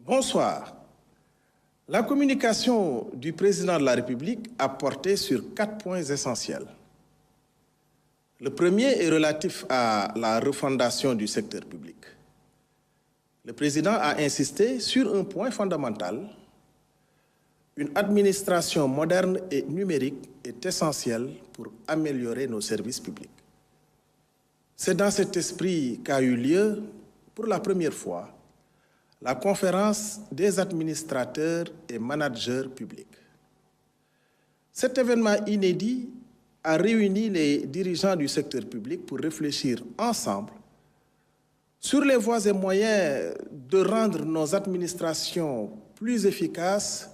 Bonsoir. La communication du président de la République a porté sur 4 points essentiels. Le premier est relatif à la refondation du secteur public. Le président a insisté sur un point fondamental. Une administration moderne et numérique est essentielle pour améliorer nos services publics. C'est dans cet esprit qu'a eu lieu, pour la première fois, la conférence des administrateurs et managers publics. Cet événement inédit a réuni les dirigeants du secteur public pour réfléchir ensemble sur les voies et moyens de rendre nos administrations plus efficaces,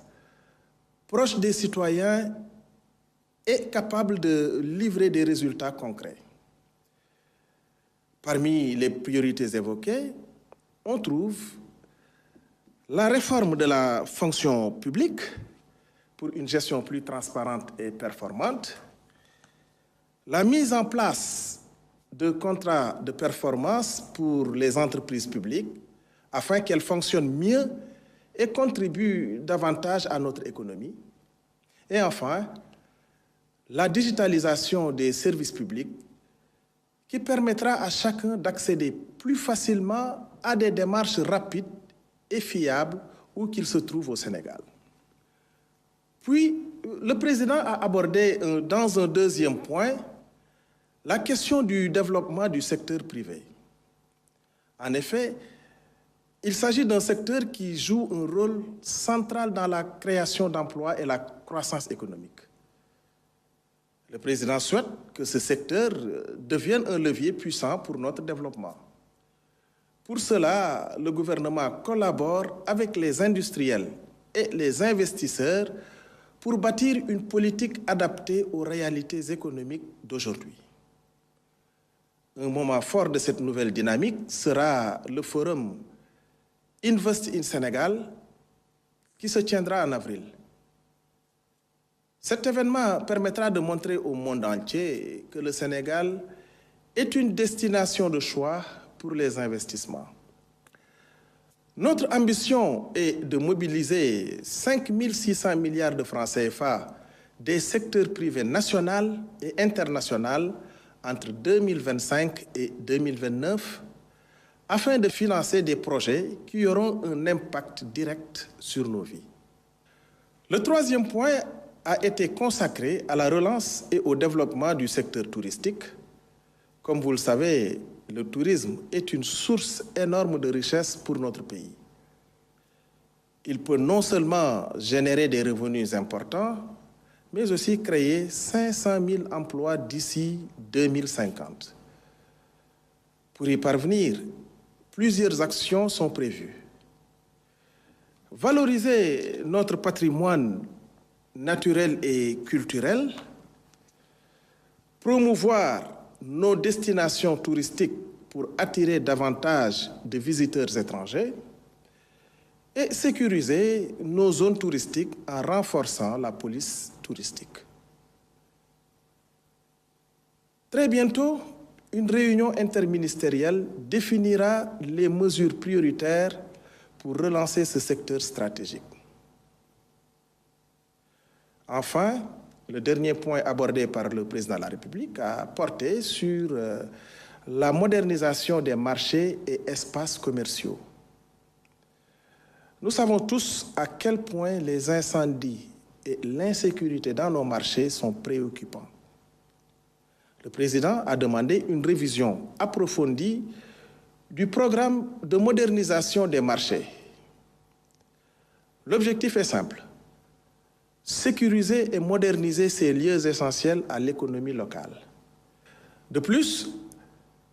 proches des citoyens et capables de livrer des résultats concrets. Parmi les priorités évoquées, on trouve la réforme de la fonction publique pour une gestion plus transparente et performante, la mise en place de contrats de performance pour les entreprises publiques afin qu'elles fonctionnent mieux et contribuent davantage à notre économie, et enfin, la digitalisation des services publics qui permettra à chacun d'accéder plus facilement à des démarches rapides et fiables où qu'il se trouve au Sénégal. Puis, le président a abordé dans un deuxième point la question du développement du secteur privé. En effet, il s'agit d'un secteur qui joue un rôle central dans la création d'emplois et la croissance économique. Le président souhaite que ce secteur devienne un levier puissant pour notre développement. Pour cela, le gouvernement collabore avec les industriels et les investisseurs pour bâtir une politique adaptée aux réalités économiques d'aujourd'hui. Un moment fort de cette nouvelle dynamique sera le forum Invest in Sénégal qui se tiendra en avril. Cet événement permettra de montrer au monde entier que le Sénégal est une destination de choix pour les investissements. Notre ambition est de mobiliser 5 600 milliards de francs CFA des secteurs privés national et international entre 2025 et 2029 afin de financer des projets qui auront un impact direct sur nos vies. Le troisième point a été consacré à la relance et au développement du secteur touristique. Comme vous le savez, le tourisme est une source énorme de richesse pour notre pays. Il peut non seulement générer des revenus importants, mais aussi créer 500 000 emplois d'ici 2050. Pour y parvenir, plusieurs actions sont prévues. Valoriser notre patrimoine naturel et culturel, promouvoir nos destinations touristiques pour attirer davantage de visiteurs étrangers et sécuriser nos zones touristiques en renforçant la police touristique. Très bientôt, une réunion interministérielle définira les mesures prioritaires pour relancer ce secteur stratégique. Enfin, le dernier point abordé par le président de la République a porté sur la modernisation des marchés et espaces commerciaux. Nous savons tous à quel point les incendies et l'insécurité dans nos marchés sont préoccupants. Le président a demandé une révision approfondie du programme de modernisation des marchés. L'objectif est simple: sécuriser et moderniser ces lieux essentiels à l'économie locale. De plus,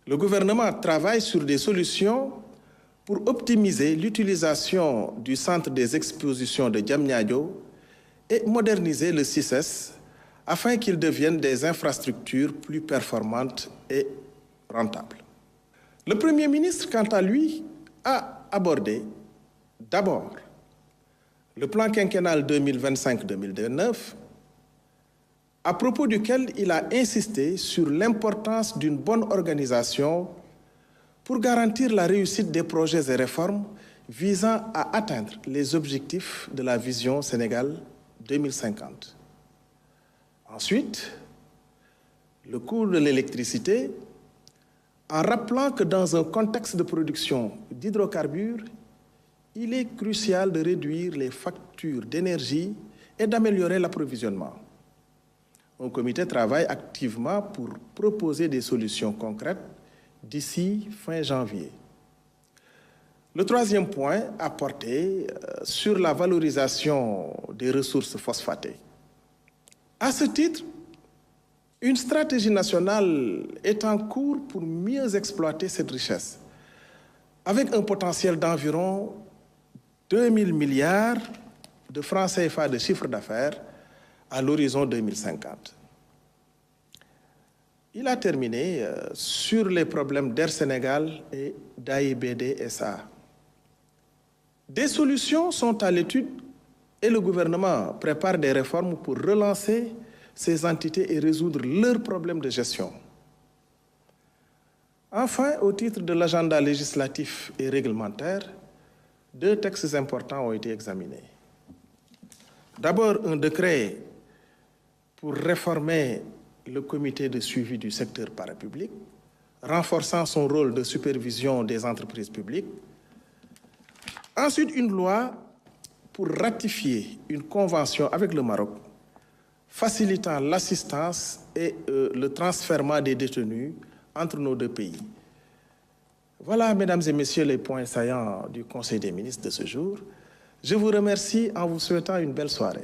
le gouvernement travaille sur des solutions pour optimiser l'utilisation du centre des expositions de Diamniadio et moderniser le CICES afin qu'ils deviennent des infrastructures plus performantes et rentables. Le Premier ministre, quant à lui, a abordé d'abord le plan quinquennal 2025-2029, à propos duquel il a insisté sur l'importance d'une bonne organisation pour garantir la réussite des projets et réformes visant à atteindre les objectifs de la vision Sénégal 2050. Ensuite, le coût de l'électricité, en rappelant que dans un contexte de production d'hydrocarbures, il est crucial de réduire les factures d'énergie et d'améliorer l'approvisionnement. Un comité travaille activement pour proposer des solutions concrètes d'ici fin janvier. Le troisième point a porté sur la valorisation des ressources phosphatées. À ce titre, une stratégie nationale est en cours pour mieux exploiter cette richesse, avec un potentiel d'environ 2 000 milliards de francs CFA de chiffre d'affaires à l'horizon 2050. Il a terminé sur les problèmes d'Air Sénégal et d'AIBD SA. Des solutions sont à l'étude et le gouvernement prépare des réformes pour relancer ces entités et résoudre leurs problèmes de gestion. Enfin, au titre de l'agenda législatif et réglementaire, 2 textes importants ont été examinés. D'abord, un décret pour réformer le comité de suivi du secteur parapublic, renforçant son rôle de supervision des entreprises publiques. Ensuite, une loi pour ratifier une convention avec le Maroc facilitant l'assistance et le transfèrement des détenus entre nos 2 pays. Voilà, mesdames et messieurs, les points saillants du Conseil des ministres de ce jour. Je vous remercie en vous souhaitant une belle soirée.